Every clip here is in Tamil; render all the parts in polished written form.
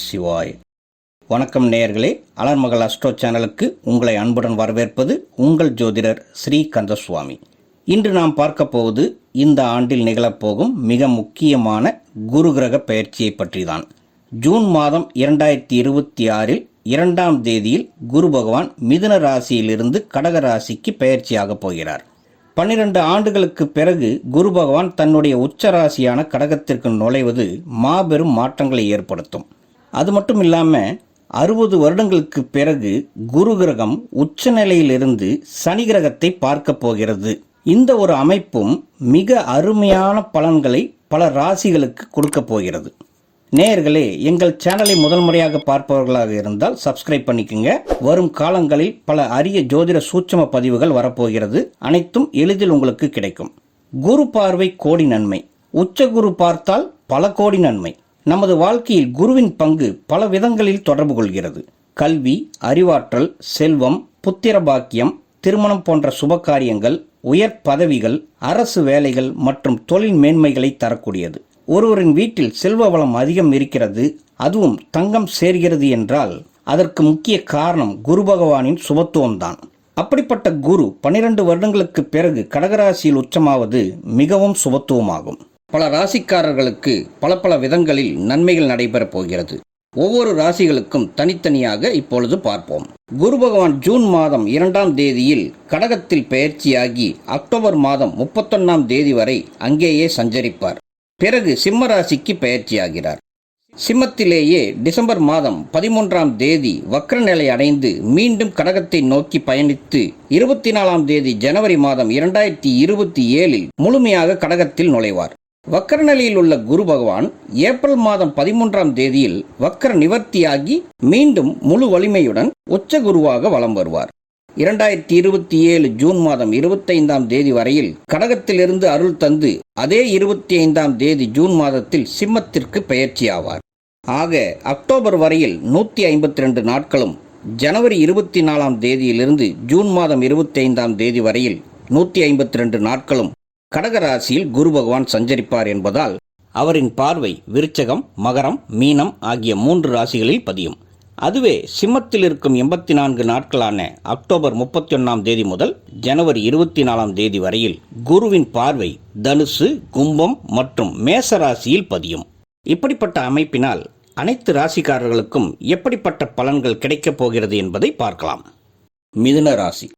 சிவாய். வணக்கம் நேயர்களே, அலர்மகள் அஸ்ட்ரோ சேனலுக்கு உங்களை அன்புடன் வரவேற்பது உங்கள் ஜோதிடர் ஸ்ரீ கந்தசுவாமி. இன்று நாம் பார்க்க போவது இந்த ஆண்டில் நிகழப்போகும் மிக முக்கியமான குரு கிரக பெயர்ச்சியை பற்றிதான். ஜூன் மாதம் 2026 2ஆம் தேதியில் குரு பகவான் மிதுன ராசியிலிருந்து கடக ராசிக்கு பெயர்ச்சியாக போகிறார். 12 ஆண்டுகளுக்கு பிறகு குரு பகவான் தன்னுடைய உச்ச ராசியான கடகத்திற்கு நுழைவது மாபெரும் மாற்றங்களை ஏற்படுத்தும். அது மட்டும் இல்லாமல் 60 வருடங்களுக்கு பிறகு குரு கிரகம் உச்ச நிலையிலிருந்து சனி கிரகத்தை பார்க்க போகிறது. இந்த ஒரு அமைப்பும் மிக அருமையான பலன்களை பல ராசிகளுக்கு கொடுக்க போகிறது. நேயர்களே, எங்கள் சேனலை முதல் முறையாக பார்ப்பவர்களாக இருந்தால் சப்ஸ்கிரைப் பண்ணிக்கோங்க. வரும் காலங்களில் பல அரிய ஜோதிட சூட்சும பதிவுகள் வரப்போகிறது. அனைத்தும் எளிதில் உங்களுக்கு கிடைக்கும். குரு பார்வை கோடி நன்மை, உச்ச குரு பார்த்தால் பல கோடி நன்மை. நமது வாழ்க்கையில் குருவின் பங்கு பல விதங்களில் தொடர்பு கொள்கிறது. கல்வி, அறிவாற்றல், செல்வம், புத்திர பாக்கியம், திருமணம் போன்ற சுப காரியங்கள், உயர் பதவிகள், அரசு வேலைகள் மற்றும் தொழில் மேன்மைகளை தரக்கூடியது. ஒருவரின் வீட்டில் செல்வ வளம் அதிகம் இருக்கிறது, அதுவும் தங்கம் சேர்கிறது என்றால் அதற்கு முக்கிய காரணம் குரு பகவானின் சுபத்துவம்தான். அப்படிப்பட்ட குரு 12 வருடங்களுக்கு பிறகு கடகராசியில் உச்சமாவது மிகவும் சுபத்துவமாகும். பல ராசிக்காரர்களுக்கு பல விதங்களில் நன்மைகள் நடைபெறப் போகிறது. ஒவ்வொரு ராசிகளுக்கும் தனித்தனியாக இப்பொழுது பார்ப்போம். குரு பகவான் ஜூன் மாதம் 2ஆம் தேதியில் கடகத்தில் பெயர்ச்சியாகி அக்டோபர் மாதம் 31ஆம் தேதி வரை அங்கேயே சஞ்சரிப்பார். பிறகு சிம்ம ராசிக்கு பெயர்ச்சியாகிறார். சிம்மத்திலேயே டிசம்பர் மாதம் 13ஆம் தேதி வக்ர நிலை அடைந்து மீண்டும் கடகத்தை நோக்கி பயணித்து 24ஆம் தேதி ஜனவரி மாதம் 2027 முழுமையாக கடகத்தில் நுழைவார். வக்ர நிலையில் உள்ள குரு பகவான் ஏப்ரல் மாதம் 13ஆம் தேதியில் வக்ர நிவர்த்தியாகி மீண்டும் முழு வலிமையுடன் உச்ச குருவாக வலம் வருவார். 2027 ஜூன் மாதம் 25ஆம் தேதி வரையில் கடகத்திலிருந்து அருள் தந்து அதே 25ஆம் தேதி ஜூன் மாதத்தில் சிம்மத்திற்கு பெயர்ச்சியாவார். ஆக அக்டோபர் வரையில் 152 நாட்களும், ஜனவரி 24ஆம் தேதியிலிருந்து ஜூன் மாதம் 25ஆம் தேதி வரையில் 152 நாட்களும் கடகராசியில் குரு பகவான் சஞ்சரிப்பார் என்பதால் அவரின் பார்வை விருச்சகம், மகரம், மீனம் ஆகிய 3 ராசிகளில் பதியும். அதுவே சிம்மத்தில் இருக்கும் 84 நாட்களான அக்டோபர் 31ஆம் தேதி முதல் ஜனவரி 24ஆம் தேதி வரையில் குருவின் பார்வை தனுசு, கும்பம் மற்றும் மேச ராசியில் பதியும். இப்படிப்பட்ட அமைப்பினால் அனைத்து ராசிக்காரர்களுக்கும் எப்படிப்பட்ட பலன்கள் கிடைக்கப் போகிறது என்பதை பார்க்கலாம். மிதுன ராசி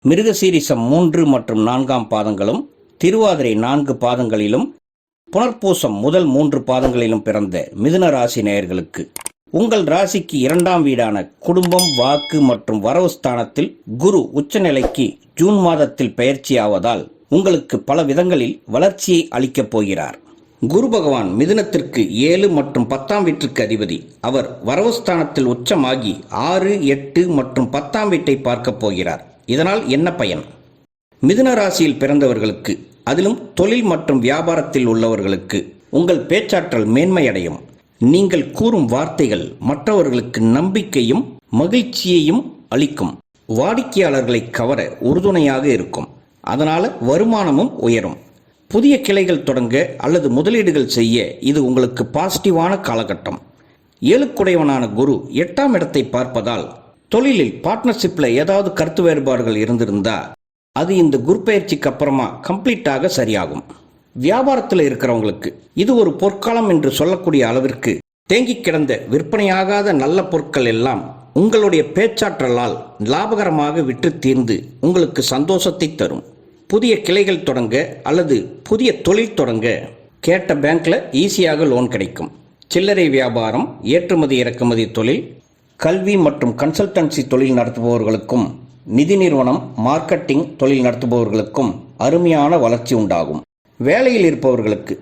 மிருகசீரிசம் 3 மற்றும் 4ஆம் பாதங்களும், திருவாதிரை 4 பாதங்களிலும், புனர்பூசம் முதல் 3 பாதங்களிலும் பிறந்த மிதுன ராசி நேயர்களுக்கு உங்கள் ராசிக்கு 2ஆம் வீடான குடும்பம், வாக்கு மற்றும் வரவு ஸ்தானத்தில் குரு உச்சநிலைக்கு ஜூன் மாதத்தில் பெயர்ச்சியாவதால் உங்களுக்கு பல விதங்களில் வளர்ச்சியை அளிக்கப் போகிறார். குரு பகவான் மிதுனத்திற்கு 7 மற்றும் 10ஆம் வீட்டிற்கு அதிபதி. அவர் வரவு ஸ்தானத்தில் உச்சமாகி 6, 8 மற்றும் 10ஆம் வீட்டை பார்க்கப் போகிறார். இதனால் என்ன பயன்? மிதுன ராசியில் பிறந்தவர்களுக்கு, அதிலும் தொழில் மற்றும் வியாபாரத்தில் உள்ளவர்களுக்கு உங்கள் பேச்சாற்றல் மேன்மையடையும். நீங்கள் கூறும் வார்த்தைகள் மற்றவர்களுக்கு நம்பிக்கையும் மகிழ்ச்சியையும் அளிக்கும். வாடிக்கையாளர்களை கவர உறுதுணையாக இருக்கும். அதனால் வருமானமும் உயரும். புதிய கிளைகள் தொடங்க அல்லது முதலீடுகள் செய்ய இது உங்களுக்கு பாசிட்டிவான காலகட்டம். 7க்குடையவனான குரு 8ஆம் இடத்தை பார்ப்பதால் தொழிலில் பார்ட்னர்ஷிப்பில் ஏதாவது கருத்து வேறுபாடுகள் இருந்திருந்தா அது இந்த குரு பெயர்ச்சிக்கு அப்புறமா கம்ப்ளீட்டாக சரியாகும். வியாபாரத்தில் இருக்கிறவங்களுக்கு இது ஒரு பொற்காலம் என்று சொல்லக்கூடிய அளவிற்கு தேங்கி கிடந்த விற்பனையாகாத நல்ல பொருட்கள் எல்லாம் உங்களுடைய பேச்சாற்றலால் லாபகரமாக விற்று தீர்ந்து உங்களுக்கு சந்தோஷத்தை தரும். புதிய கிளைகள் தொடங்க அல்லது புதிய தொழில் தொடங்க கேட்ட பேங்க்ல ஈஸியாக லோன் கிடைக்கும். சில்லறை வியாபாரம், ஏற்றுமதி இறக்குமதி தொழில், கல்வி மற்றும் கன்சல்டன்சி தொழில் நடத்துபவர்களுக்கும், நிதி நிறுவனம், மார்க்கெட்டிங் தொழில் நடத்துபவர்களுக்கும் அருமையான வளர்ச்சி உண்டாகும். வேலையில் இருப்பவர்களுக்கு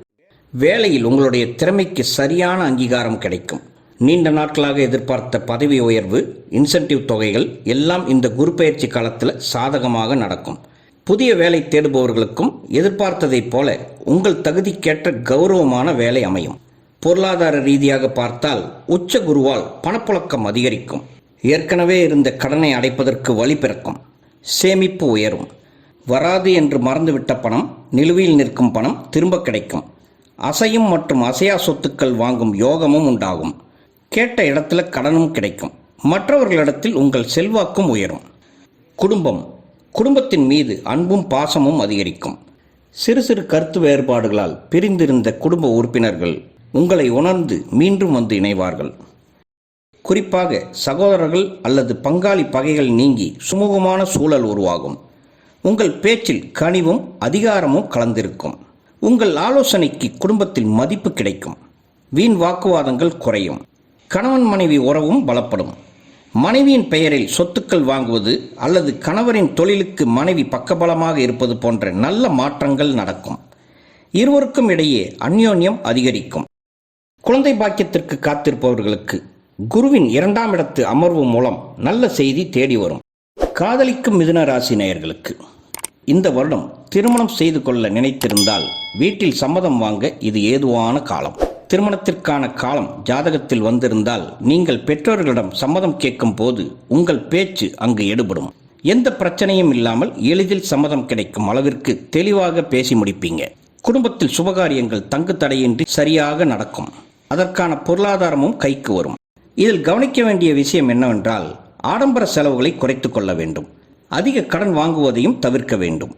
வேலையில் உங்களுடைய திறமைக்கு சரியான அங்கீகாரம் கிடைக்கும். நீண்ட நாட்களாக எதிர்பார்த்த பதவி உயர்வு, இன்சென்டிவ் தொகைகள் எல்லாம் இந்த குரு பெயர்ச்சி காலத்தில் சாதகமாக நடக்கும். புதிய வேலை தேடுபவர்களுக்கும் எதிர்பார்த்ததைப் போல உங்கள் தகுதிக்கேற்ற கௌரவமான வேலை அமையும். பொருளாதார ரீதியாக பார்த்தால் உச்ச குருவால் பணப்புழக்கம் அதிகரிக்கும். ஏற்கனவே இருந்த கடனை அடைப்பதற்கு வழி பிறக்கும். சேமிப்பு உயரும். வராது என்று மறந்துவிட்ட பணம், நிலுவையில் நிற்கும் பணம் திரும்ப கிடைக்கும். அசையும் மற்றும் அசையா சொத்துக்கள் வாங்கும் யோகமும் உண்டாகும். கேட்ட இடத்துல கடனும் கிடைக்கும். மற்றவர்களிடத்தில் உங்கள் செல்வாக்கும் உயரும். குடும்பத்தின் மீது அன்பும் பாசமும் அதிகரிக்கும். சிறு சிறு கருத்து வேறுபாடுகளால் பிரிந்திருந்த குடும்ப உறுப்பினர்கள் உங்களை உணர்ந்து மீண்டும் வந்து இணைவார்கள். குறிப்பாக சகோதரர்கள் அல்லது பங்காளி பகைகள் நீங்கி சுமூகமான சூழல் உருவாகும். உங்கள் பேச்சில் கனிவும் அதிகாரமும் கலந்திருக்கும். உங்கள் ஆலோசனைக்கு குடும்பத்தில் மதிப்பு கிடைக்கும். வீண் வாக்குவாதங்கள் குறையும். கணவன் மனைவி உறவும் பலப்படும். மனைவியின் பெயரில் சொத்துக்கள் வாங்குவது அல்லது கணவரின் தொழிலுக்கு மனைவி பக்கபலமாக இருப்பது போன்ற நல்ல மாற்றங்கள் நடக்கும். இருவருக்கும் இடையே அந்யோன்யம் அதிகரிக்கும். குழந்தை பாக்கியத்திற்கு காத்திருப்பவர்களுக்கு குருவின் 2ஆம் இடத்து அமர்வு மூலம் நல்ல செய்தி தேடி வரும். காதலிக்கும் மிதுன ராசி நேயர்களுக்கு இந்த வருடம் திருமணம் செய்து கொள்ள நினைத்திருந்தால் வீட்டில் சம்மதம் வாங்க இது ஏதுவான காலம். திருமணத்திற்கான காலம் ஜாதகத்தில் வந்திருந்தால் நீங்கள் பெற்றோர்களிடம் சம்மதம் கேட்கும் போது உங்கள் பேச்சு அங்கு எடுபடும். எந்த பிரச்சனையும் இல்லாமல் எளிதில் சம்மதம் கிடைக்கும் அளவிற்கு தெளிவாக பேசி முடிப்பீங்க. குடும்பத்தில் சுபகாரியங்கள் தங்கு தடையின்றி சரியாக நடக்கும். அதற்கான பொருளாதாரமும் கைக்கு வரும். இதில் கவனிக்க வேண்டிய விஷயம் என்னவென்றால் ஆடம்பர செலவுகளை குறைத்து கொள்ள வேண்டும். அதிக கடன் வாங்குவதையும் தவிர்க்க வேண்டும்.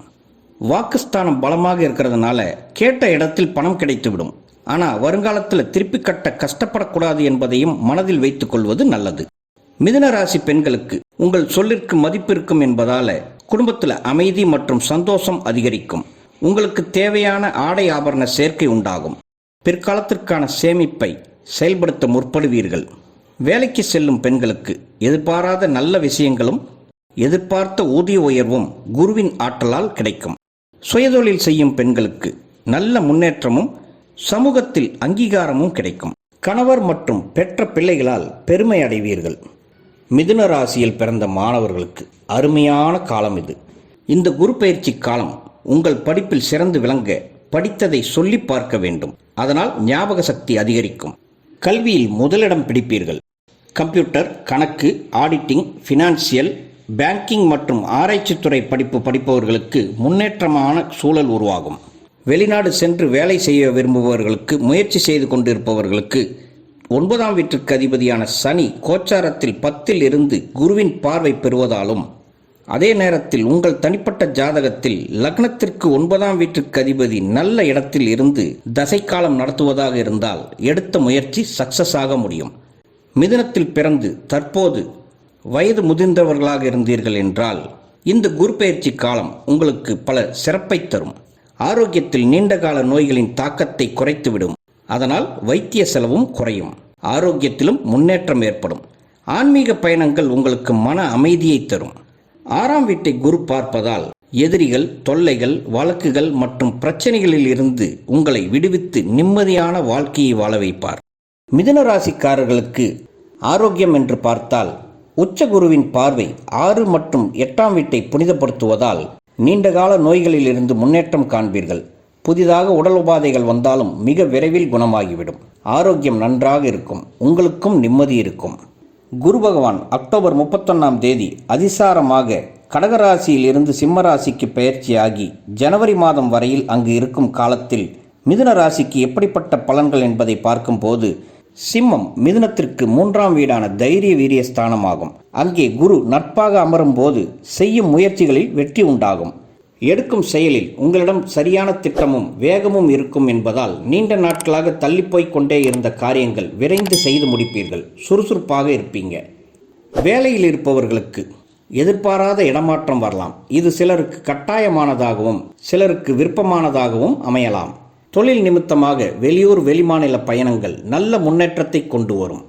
வாக்குஸ்தானம் பலமாக இருக்கிறதுனால கேட்ட இடத்தில் பணம் கிடைத்துவிடும். ஆனால் வருங்காலத்தில் திருப்பி கட்ட கஷ்டப்படக்கூடாது என்பதையும் மனதில் வைத்துக் கொள்வது நல்லது. மிதுன ராசி பெண்களுக்கு உங்கள் சொல்லிற்கு மதிப்பு இருக்கும் என்பதால குடும்பத்தில் அமைதி மற்றும் சந்தோஷம் அதிகரிக்கும். உங்களுக்கு தேவையான ஆடை ஆபரண சேர்க்கை உண்டாகும். பிற்காலத்திற்கான சேமிப்பை செயல்படுத்த முற்படுவீர்கள். வேலைக்கு செல்லும் பெண்களுக்கு எதிர்பாராத நல்ல விஷயங்களும் எதிர்பார்த்த ஊதிய உயர்வும் குருவின் ஆற்றலால் கிடைக்கும். சுயதொழில் செய்யும் பெண்களுக்கு நல்ல முன்னேற்றமும் சமூகத்தில் அங்கீகாரமும் கிடைக்கும். கணவர் மற்றும் பெற்ற பிள்ளைகளால் பெருமை அடைவீர்கள். மிதுன ராசியில் பிறந்த மாணவர்களுக்கு அருமையான காலம் இது. இந்த குரு பயிற்சி காலம் உங்கள் படிப்பில் சிறந்து விளங்க படித்ததை சொல்லி பார்க்க வேண்டும். அதனால் ஞாபக சக்தி அதிகரிக்கும். கல்வியில் முதலிடம் பிடிப்பீர்கள். கம்ப்யூட்டர், கணக்கு, ஆடிட்டிங், ஃபினான்சியல், பேங்கிங் மற்றும் ஆராய்ச்சித்துறை படிப்பு படிப்பவர்களுக்கு முன்னேற்றமான சூழல் உருவாகும். வெளிநாடு சென்று வேலை செய்ய விரும்புபவர்களுக்கு, முயற்சி செய்து கொண்டிருப்பவர்களுக்கு 9ஆம் வீட்டிற்கு அதிபதியான சனி கோச்சாரத்தில் 10ல் இருந்து குருவின் பார்வை பெறுவதாலும், அதே நேரத்தில் உங்கள் தனிப்பட்ட ஜாதகத்தில் லக்னத்திற்கு 9ஆம் வீட்டிற்கு அதிபதி நல்ல இடத்தில் இருந்து தசைக்காலம் நடத்துவதாக இருந்தால் எடுத்த முயற்சி சக்சஸ் ஆக முடியும். மிதுனத்தில் பிறந்து தற்போது வயது முதிர்ந்தவர்களாக இருந்தீர்கள் என்றால் இந்த குரு பயிற்சி காலம் உங்களுக்கு பல சிறப்பை தரும். ஆரோக்கியத்தில் நீண்டகால நோய்களின் தாக்கத்தை குறைத்துவிடும். அதனால் வைத்திய செலவும் குறையும். ஆரோக்கியத்திலும் முன்னேற்றம் ஏற்படும். ஆன்மீக பயணங்கள் உங்களுக்கு மன அமைதியை தரும். 6ஆம் வீட்டை குரு பார்ப்பதால் எதிரிகள், தொல்லைகள், வழக்குகள் மற்றும் பிரச்சனைகளில் இருந்து உங்களை விடுவித்து நிம்மதியான வாழ்க்கையை வாழ வைப்பார். மிதுன ராசிக்காரர்களுக்கு ஆரோக்கியம் என்று பார்த்தால் உச்சகுருவின் பார்வை 6 மற்றும் 8ஆம் வீட்டை புனிதப்படுத்துவதால் நீண்டகால நோய்களில் இருந்து முன்னேற்றம் காண்பீர்கள். புதிதாக உடல் உபாதைகள் வந்தாலும் மிக விரைவில் குணமாகிவிடும். ஆரோக்கியம் நன்றாக இருக்கும். உங்களுக்கும் நிம்மதி இருக்கும். குரு பகவான் அக்டோபர் 31ஆம் தேதி அதிசாரமாக கடகராசியில் இருந்து சிம்ம ராசிக்கு பெயர்ச்சியாகி ஜனவரி மாதம் வரையில் அங்கு இருக்கும் காலத்தில் மிதுன ராசிக்கு எப்படிப்பட்ட பலன்கள் என்பதை பார்க்கும்போது சிம்மம் மிதுனத்திற்கு 3ஆம் வீடான தைரிய வீரிய ஸ்தானமாகும். அங்கே குரு நட்பாக அமரும் போது செய்யும் முயற்சிகளில் வெற்றி உண்டாகும். எடுக்கும் செயலில் உங்களிடம் சரியான திட்டமும் வேகமும் இருக்கும் என்பதால் நீண்ட நாட்களாக தள்ளிப்போய் கொண்டே இருந்த காரியங்கள் விரைந்து செய்து முடிப்பீர்கள். சுறுசுறுப்பாக இருப்பீங்க. வேலையில் இருப்பவர்களுக்கு எதிர்பாராத இடமாற்றம் வரலாம். இது சிலருக்கு கட்டாயமானதாகவும் சிலருக்கு விருப்பமானதாகவும் அமையலாம். தொழில் நிமித்தமாக வெளியூர் வெளிமாநில பயணங்கள் நல்ல முன்னேற்றத்தை கொண்டு வரும்.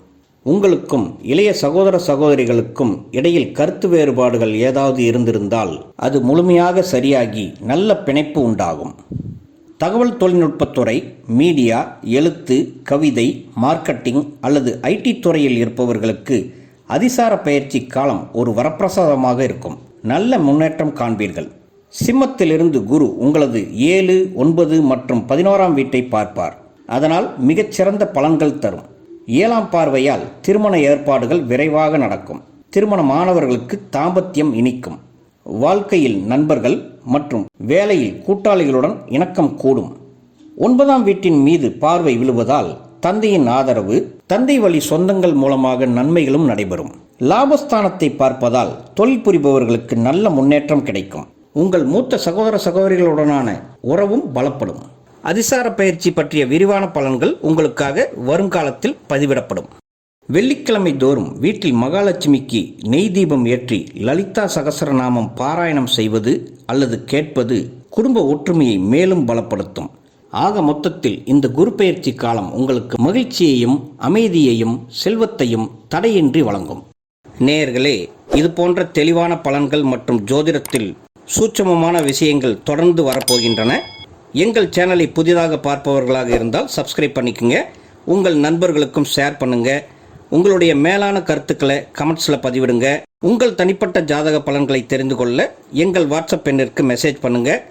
உங்களுக்கும் இளைய சகோதர சகோதரிகளுக்கும் இடையில் கருத்து வேறுபாடுகள் ஏதாவது இருந்திருந்தால் அது முழுமையாக சரியாகி நல்ல பிணைப்பு உண்டாகும். தகவல் தொழில்நுட்பத்துறை, மீடியா, எழுத்து, கவிதை, மார்க்கெட்டிங் அல்லது ஐடி துறையில் இருப்பவர்களுக்கு அதிசார பயிற்சி காலம் ஒரு வரப்பிரசாதமாக இருக்கும். நல்ல முன்னேற்றம் காண்பீர்கள். சிம்மத்திலிருந்து குரு உங்களது 7, 9 மற்றும் 11ஆம் வீட்டை பார்ப்பார். அதனால் மிகச்சிறந்த பலன்கள் தரும். 7ஆம் பார்வையால் திருமண ஏற்பாடுகள் விரைவாக நடக்கும். திருமணமானவர்களுக்கு தாம்பத்தியம் இனிக்கும். வாழ்க்கையில் நண்பர்கள் மற்றும் வேலையில் கூட்டாளிகளுடன் இணக்கம் கூடும். 9ஆம் வீட்டின் மீது பார்வை விழுவதால் தந்தையின் ஆதரவு, தந்தை வழி சொந்தங்கள் மூலமாக நன்மைகளும் நடைபெறும். லாபஸ்தானத்தை பார்ப்பதால் தொழில் புரிபவர்களுக்கு நல்ல முன்னேற்றம் கிடைக்கும். உங்கள் மூத்த சகோதர சகோதரிகளுடனான உறவும் பலப்படும். அதிசார பயிற்சி பற்றிய விரிவான பலன்கள் உங்களுக்காக வருங்காலத்தில் பதிவிடப்படும். வெள்ளிக்கிழமை தோறும் வீட்டில் மகாலட்சுமிக்கு நெய் தீபம் ஏற்றி லலிதா சகஸ்ரநாமம் பாராயணம் செய்வது அல்லது கேட்பது குடும்ப ஒற்றுமையை மேலும் பலப்படுத்தும். ஆக மொத்தத்தில் இந்த குரு பெயர்ச்சி காலம் உங்களுக்கு மகிழ்ச்சியையும் அமைதியையும் செல்வத்தையும் தடையின்றி வழங்கும். நேயர்களே, இது போன்ற தெளிவான பலன்கள் மற்றும் ஜோதிடத்தில் சூட்சமமான விஷயங்கள் தொடர்ந்து வரப்போகின்றன. எங்கள் சேனலை புதிதாக பார்ப்பவர்களாக இருந்தால் சப்ஸ்கிரைப் பண்ணிக்கோங்க. உங்கள் நண்பர்களுக்கும் ஷேர் பண்ணுங்க. உங்களுடைய மேலான கருத்துக்களை கமெண்ட்ஸில் பதிவிடுங்க. உங்கள் தனிப்பட்ட ஜாதக பலன்களை தெரிந்து கொள்ள எங்கள் வாட்ஸ்அப் எண்ணிற்கு மெசேஜ் பண்ணுங்க.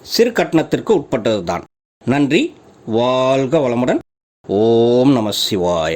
சிறு கட்டணத்திற்கு உட்பட்டதுதான். நன்றி. வாழ்க வளமுடன். ஓம் நம சிவாய.